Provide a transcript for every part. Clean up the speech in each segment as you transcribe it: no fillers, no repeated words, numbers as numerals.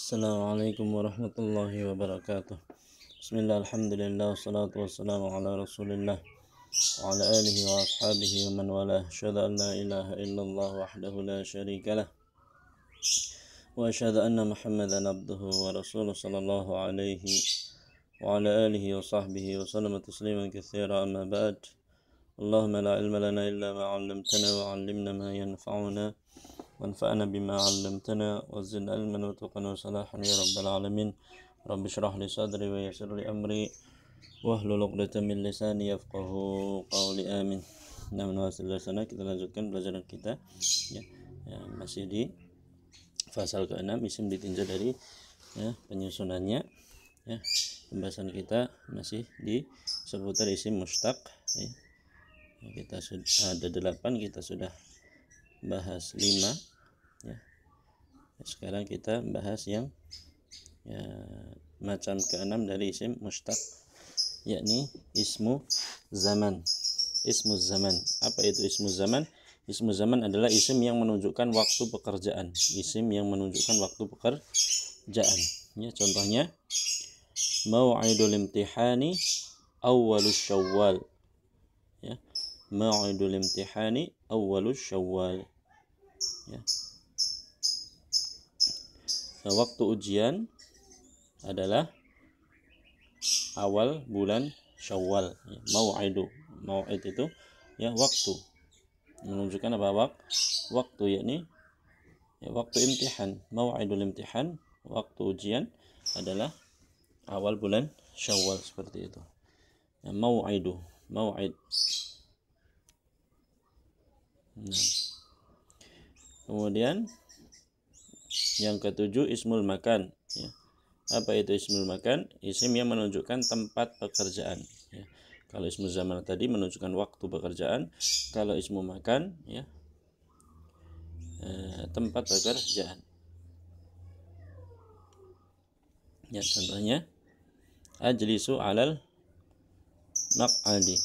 Assalamualaikum warahmatullahi wabarakatuh. Bismillah, alhamdulillah, wassalatu wassalamu ala rasulillah wa ala alihi wa ashabihi wa man walah. Asyhadu an la ilaha illallah wahdahu la syarika lah wa asyhadu anna muhammadan abduhu wa rasuluh sallallahu alaihi wa ala alihi wa sahbihi wa sallama tasliman katsira, amma ba'd. Allahumma la ilma lana illa ma 'allamtana wa 'allimna ma yanfa'una وانفعنا بما علمتنا وزدنا علما وتقا وصلاحا يا رب العالمين. رب اشرح لي صدري ويسر لي امري واحلل عقدة من lisani yafqahu qawli, amin. Nah, menawasil sana kita lanjutkan pelajaran kita ya, masih di pasal ke-6, isim ditinjau dari penyusunannya ya. Pembahasan kita masih di seputar isim mustaq ya. Kita sudah ada 8, kita sudah bahas 5 ya. Sekarang kita bahas yang macam ke-6 dari isim mustaq, yakni ismu zaman. Ismu zaman. Apa itu ismu zaman? Ismu zaman adalah isim yang menunjukkan waktu pekerjaan. Isim yang menunjukkan waktu pekerjaan. Ya, contohnya mau'idul imtihani awwalus syawal. Ya. Mau'idul imtihani awwalus syawal. Ya. Nah, waktu ujian adalah awal bulan Syawal. Ya. Mau'id itu ya waktu, menunjukkan apa? Waktu, yakni ya, waktu imtihan. Mau'idul imtihan, waktu ujian adalah awal bulan Syawal, seperti itu. Ya, mau'id. Nah. Kemudian yang ketujuh ismul makan ya. Apa itu ismul makan? Isim yang menunjukkan tempat pekerjaan ya. Kalau ismu zaman tadi menunjukkan waktu pekerjaan, kalau ismu makan ya tempat pekerjaan ya. Contohnya ajlisu alal maq'adi.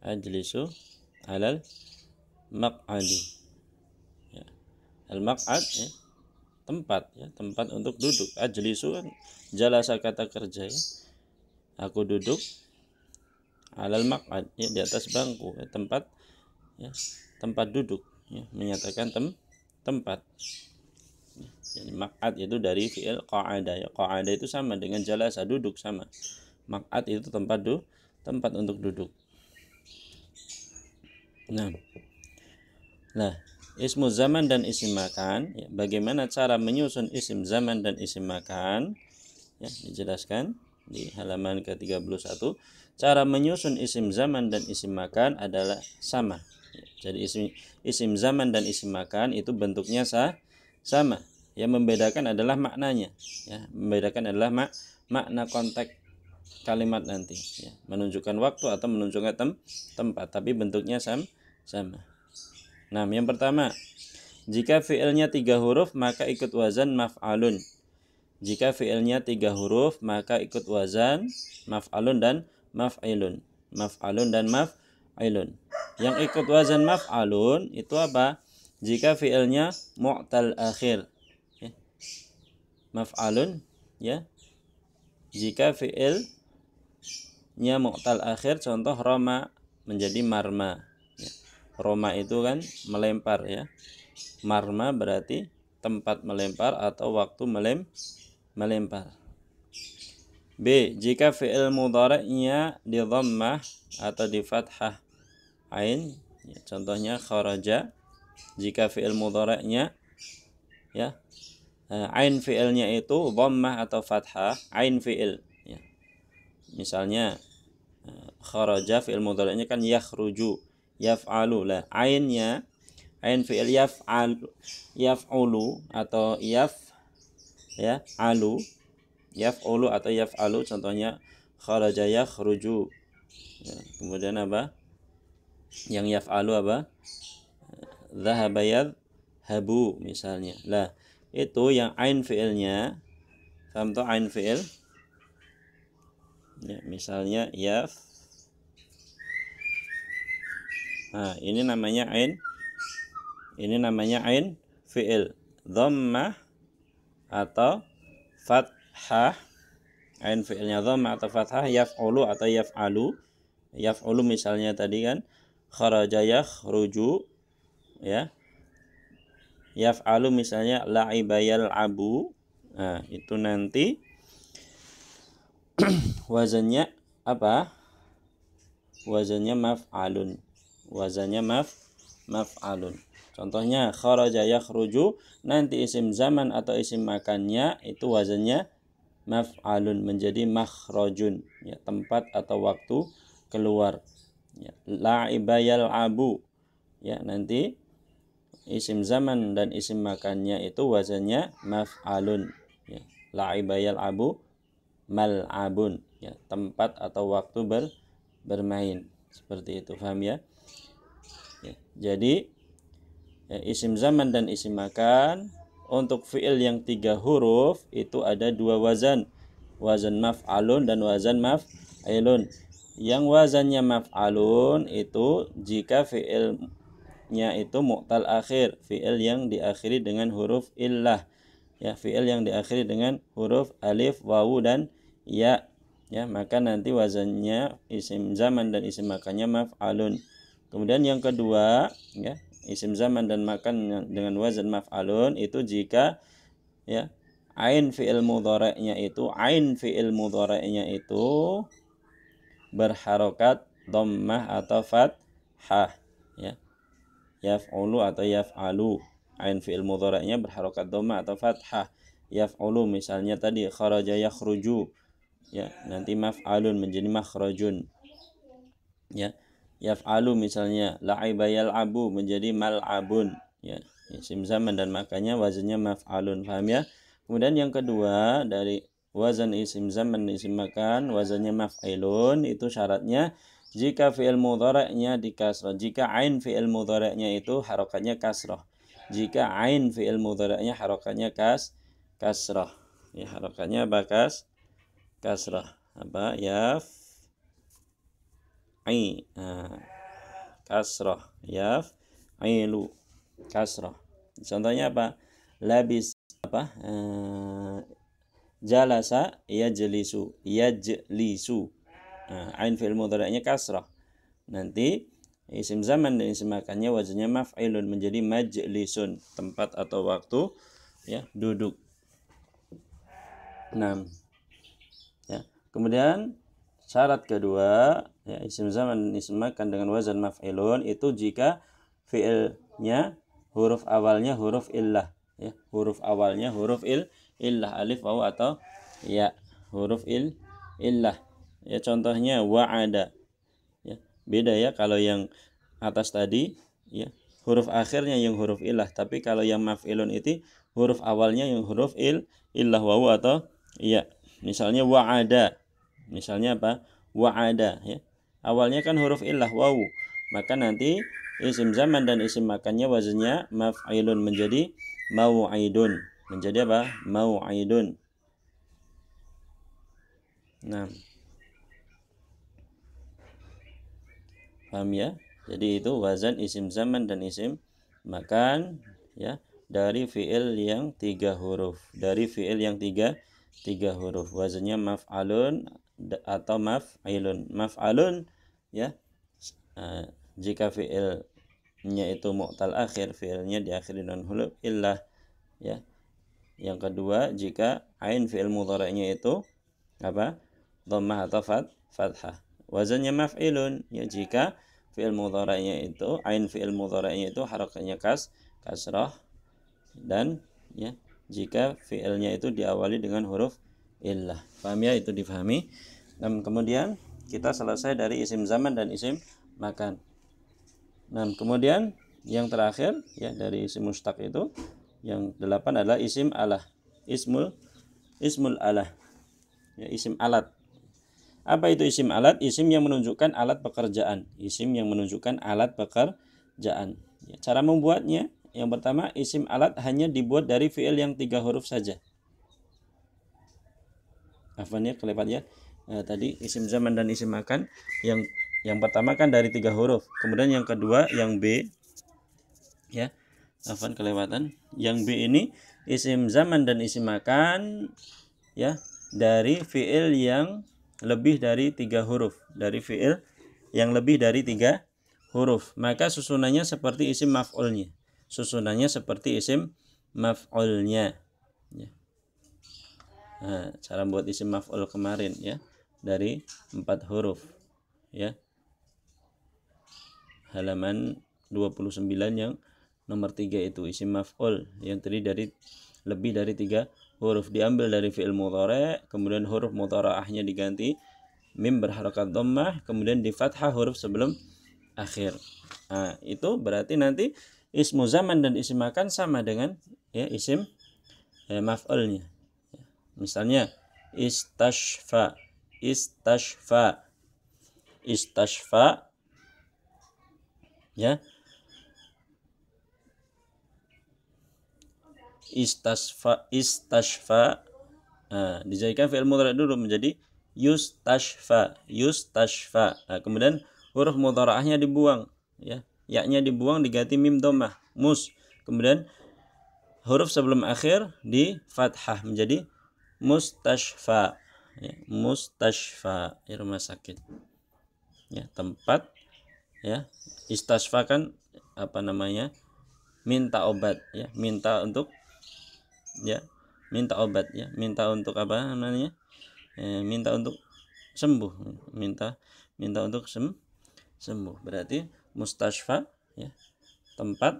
Ajlisu alal maq'adi. Al-maq'ad ya, tempat untuk duduk. Ajlisu kan jalasa, kata kerja ya. Aku duduk alal maq'ad ya, di atas bangku ya, tempat duduk ya, menyatakan tempat. Jadi maq'ad itu dari fi'il qa'ada ya. Qa'ada itu sama dengan jalasa, duduk, sama. Maq'ad itu tempat untuk duduk. Nah, ismu zaman dan isim makan ya, bagaimana cara menyusun isim zaman dan isim makan ya, dijelaskan di halaman ke-31. Cara menyusun isim zaman dan isim makan adalah sama ya. Jadi isim zaman dan isim makan itu bentuknya sama. Yang membedakan adalah maknanya ya. Membedakan adalah makna konteks kalimat nanti ya. Menunjukkan waktu atau menunjukkan tempat, tapi bentuknya sama. Nah, yang pertama, jika fi'ilnya 3 huruf maka ikut wazan maf'alun. Jika fi'ilnya 3 huruf maka ikut wazan maf'alun dan maf'ilun. Maf'alun dan maf'ilun. Yang ikut wazan maf'alun itu apa? Jika fi'ilnya mu'tal akhir. Ya. Maf'alun ya. Jika fi'ilnya mu'tal akhir, contoh roma menjadi marma. Roma itu kan melempar ya. Marma berarti tempat melempar atau waktu melempar. B. Jika fi'il mudhari'nya di dhammah atau di fathah ain ya, contohnya kharaja. Jika fi'il mudhari'nya ya ain fi'ilnya itu dhammah atau fathah, ain fi'il ya. Misalnya kharaja fi'il mudhari'nya kan yakhruju, yaf'alu lah, ain fi'il yaf'ulu atau yaf'ulu atau yaf'alu, contohnya kharaja yakhruju ya. Kemudian apa yang yaf'alu? Apa? Dhahaba yadhhabu misalnya. Lah, itu yang ain fi'ilnya. Paham toh ain fi'il ya, misalnya nah, ini namanya ain fi'il. Dhammah atau fathah, ain fi'ilnya dhammah atau fathah, yaf'ulu atau yaf'alu. Yaf'ulu misalnya tadi kan kharaja yakhruju, ya. Yaf'alu misalnya la'iba yal'abu. Nah, itu nanti wazannya apa? Wazannya maf'alun. Wazannya maf'alun. Contohnya kharaja yakhruju, nanti isim zaman atau isim makannya itu wazannya maf'alun menjadi makhrajun, ya, tempat atau waktu keluar. Ya, la'iba yal'abu, ya, nanti isim zaman dan isim makannya itu wazannya maf'alun, ya. La'iba yal'abu mal'abun, ya, tempat atau waktu bermain. Seperti itu, paham ya? Ya, jadi ya, isim zaman dan isim makan untuk fi'il yang 3 huruf itu ada 2 wazan. Wazan maf'alun dan wazan maf'ilun. Yang wazannya maf'alun itu jika fi'ilnya itu mu'tal akhir, fi'il yang diakhiri dengan huruf illah. Ya, fi'il yang diakhiri dengan huruf alif, wawu dan ya. Ya, maka nanti wazannya isim zaman dan isim makannya maf'alun. Kemudian yang kedua, ya, isim zaman dan makan dengan wazan maf'alun itu jika, ya, ain fi'il mudhari'nya itu berharokat dhammah atau fathah, ya. Yaf'ulu atau yaf'alu. Ain fi'il mudhari'nya berharokat dhammah atau fathah. Yaf'ulu misalnya tadi kharaja yakhruju, ya, nanti maf'alun menjadi makhrajun, ya. Yaf'alu misalnya la'iba yal'abu menjadi mal'abun, ya, isim zaman dan makanya wazannya maf'alun, paham ya? Kemudian yang kedua dari wazan isim zaman dan isim makan wazannya maf'ilun, itu syaratnya jika fi'il mudhari'nya dikasrah, jika ain fi'il mudhari'nya itu harokatnya kasrah. Jika ain fi'il mudhari'nya harokatnya kasrah, ya, harokatnya bakas kasrah, apa? Kasrah, yaf'ilu, kasrah. Contohnya apa? Labis, apa? Jalasa yajlisu, yajlisu. Ain fi'il mudhari'nya kasrah. Nanti isim zaman dan isim makannya wazannya maf'ilun menjadi majlisun, tempat atau waktu, ya, duduk. 6. Ya. Kemudian syarat kedua, ya, isim zaman dan isim makan dengan wazan maf'ilun itu jika fi'ilnya huruf awalnya huruf illah, ya, huruf awalnya huruf illah, alif, wawu atau ya, huruf illah. Ya, contohnya wa'ada. Ya, beda ya kalau yang atas tadi, ya, huruf akhirnya yang huruf illah, tapi kalau yang maf'ilun itu huruf awalnya yang huruf illah, wawu atau ya. Misalnya wa'ada. Misalnya apa? Wa'ada, ya. Awalnya kan huruf illah, wawu. Maka nanti isim zaman dan isim makannya wazannya maf'ilun menjadi mau'idun. Menjadi apa? Mau'idun. Nah, paham ya? Jadi itu wazan isim zaman dan isim makan, ya, dari fi'il yang 3 huruf. Dari fi'il yang tiga huruf. Wazannya maf'alun atau maf'ilun. Maf'alun, ya, jika fi'ilnya itu mu'tal akhir, fi'ilnya diakhiri dengan huruf illah, ya. Yang kedua, jika ain fi'il mudhari'nya itu apa? Dhammah atau fathah. Wazannya maf'ilun, ya, jika fi'il mudhari'nya itu ain fi'il mudhari'nya itu harakatnya kasrah, dan, ya, jika fi'ilnya itu diawali dengan huruf illah. Paham ya? Itu difahami. Dan kemudian kita selesai dari isim zaman dan isim makan. Nah, kemudian yang terakhir, ya, dari isim mustaq itu yang 8 adalah isim alah. Ismul alah, ya, isim alat. Apa itu isim alat? Isim yang menunjukkan alat pekerjaan. Isim yang menunjukkan alat pekerjaan. Ya, cara membuatnya, yang pertama, isim alat hanya dibuat dari fi'il yang 3 huruf saja. Afwan ya, kelewat ya. Tadi isim zaman dan isim makan yang pertama kan dari 3 huruf. Kemudian yang kedua yang B, ya. Afwan kelewatan. Yang B ini isim zaman dan isim makan ya dari fiil yang lebih dari 3 huruf, dari fiil yang lebih dari 3 huruf, maka susunannya seperti isim maf'ulnya. Susunannya seperti isim maf'ulnya. Ya. Nah, cara buat isim maf'ul kemarin ya dari 4 huruf ya. Halaman 29 yang nomor 3 itu isim maf'ul yang terdiri dari lebih dari 3 huruf, diambil dari fi'il mudhari', kemudian huruf mudhara'ahnya diganti mim berharakat dhammah, kemudian di fathah huruf sebelum akhir. Nah, itu berarti nanti ismu zaman dan isim makan sama dengan ya isim maf'ulnya. Misalnya istashfa, istashfa, istashfa ya. Istashfa, istashfa. Nah, dijadikan fi'il mudhari' dulu menjadi yustashfa, yustashfa. Nah, kemudian huruf mudhara'ahnya dibuang ya. Ya-nya dibuang diganti mim dhammah, mus. Kemudian huruf sebelum akhir di fathah menjadi mustashfa. Ya, mustashfa, ya, rumah sakit. Ya, tempat ya. Istashfa kan apa namanya? Minta obat ya, minta untuk ya, minta obat ya, minta untuk apa namanya? Minta untuk sembuh, minta untuk sembuh. Berarti mustashfa ya, tempat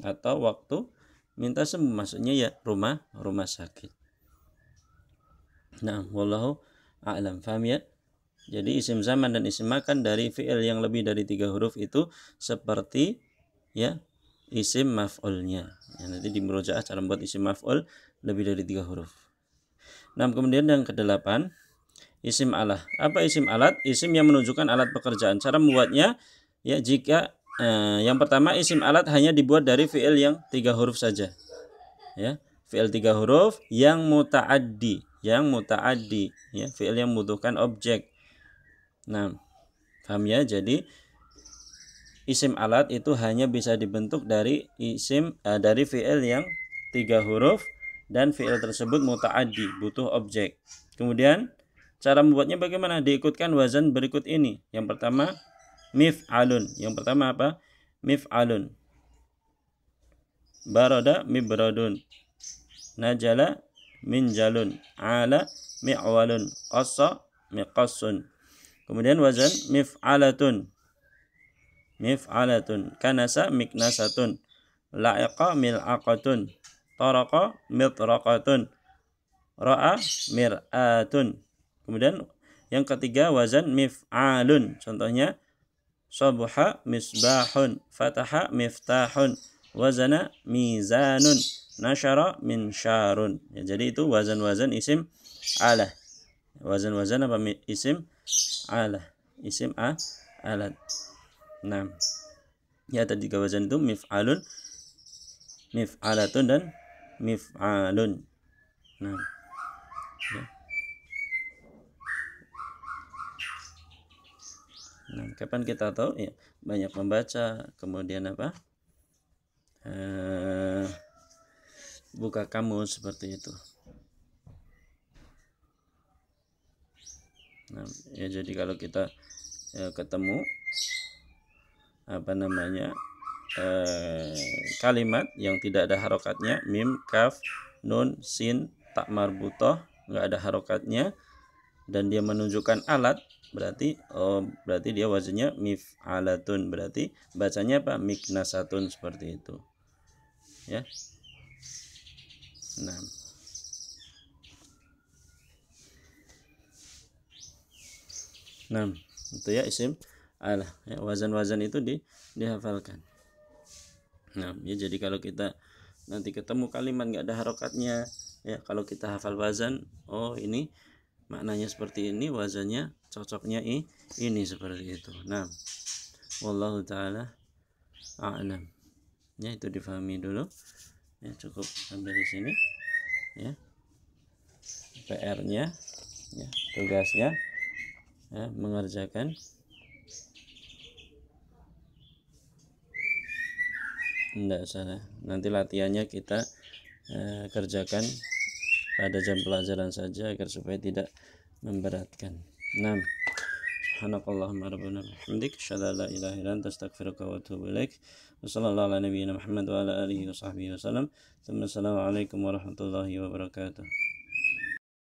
atau waktu minta sembuh, maksudnya ya rumah sakit. Nah, wallahu a'lam. Paham ya? Jadi isim zaman dan isim makan dari fi'il yang lebih dari 3 huruf itu seperti ya isim maf'ulnya. Ya, nanti di murojaah cara membuat isim maf'ul lebih dari 3 huruf. Nah, kemudian yang ke-8 isim alah. Apa isim alat? Isim yang menunjukkan alat pekerjaan. Cara membuatnya ya jika yang pertama isim alat hanya dibuat dari fi'il yang 3 huruf saja. Ya, fi'il 3 huruf yang muta'addi, ya, fi'il yang membutuhkan objek. Nah, paham ya? Jadi isim alat itu hanya bisa dibentuk dari dari fi'il yang 3 huruf dan fi'il tersebut muta'addi, butuh objek. Kemudian cara membuatnya bagaimana? Diikutkan wazan berikut ini. Yang pertama mif'alun. Yang pertama apa? Mif'alun. Barada mibradun. Najala minjalun. Ala mi'walun. Qassa miqassun. Kemudian wazan mif'alatun. Mif'alatun. Kanasa miknasatun. La'iqa mil'aqatun. Taraqa mitraqatun. Ra'a mir'atun. Kemudian yang ketiga wazan mif'alun. Contohnya sabha misbahun, fataha miftahun, wazana mizanun, nasyara minsyarun. Ya, jadi itu wazan-wazan isim alah. Wazan-wazan apa isim alah? Isim alat. Nah, ya tadi 3 wazan itu mif'alun, mif'alatun dan mif'alun. Nah, ya. Nah, kapan kita tahu? Ya, banyak membaca, kemudian apa? Buka kamus seperti itu. Nah, ya jadi kalau kita ketemu apa namanya kalimat yang tidak ada harokatnya, mim, kaf, nun, sin, tak marbutoh, nggak ada harokatnya, dan dia menunjukkan alat, berarti dia wazannya mif'alatun, berarti bacanya apa? Miknasatun, seperti itu ya. Nah, itu ya isim alah ya, wazan-wazan itu dihafalkan. Nah, ya jadi kalau kita nanti ketemu kalimat nggak ada harokatnya ya, kalau kita hafal wazan, oh ini maknanya seperti ini, wazannya cocoknya ini seperti itu. Nah, wallahu taala a'lam. Ya, itu difahami dulu. Ya, cukup sampai di sini ya. PR-nya ya, tugasnya ya, mengerjakan. Enggak salah. Nanti latihannya kita kerjakan pada jam pelajaran saja agar supaya tidak memberatkan. 6. Subhanakallahumma rabbana bihamdik asyhadu an la ilaha illa anta astaghfiruka wa atubu ilaik. Wassallallahu ala nabiyyina Muhammad wa ala alihi wa sahbihi wasallam. Assalamualaikum warahmatullahi wabarakatuh.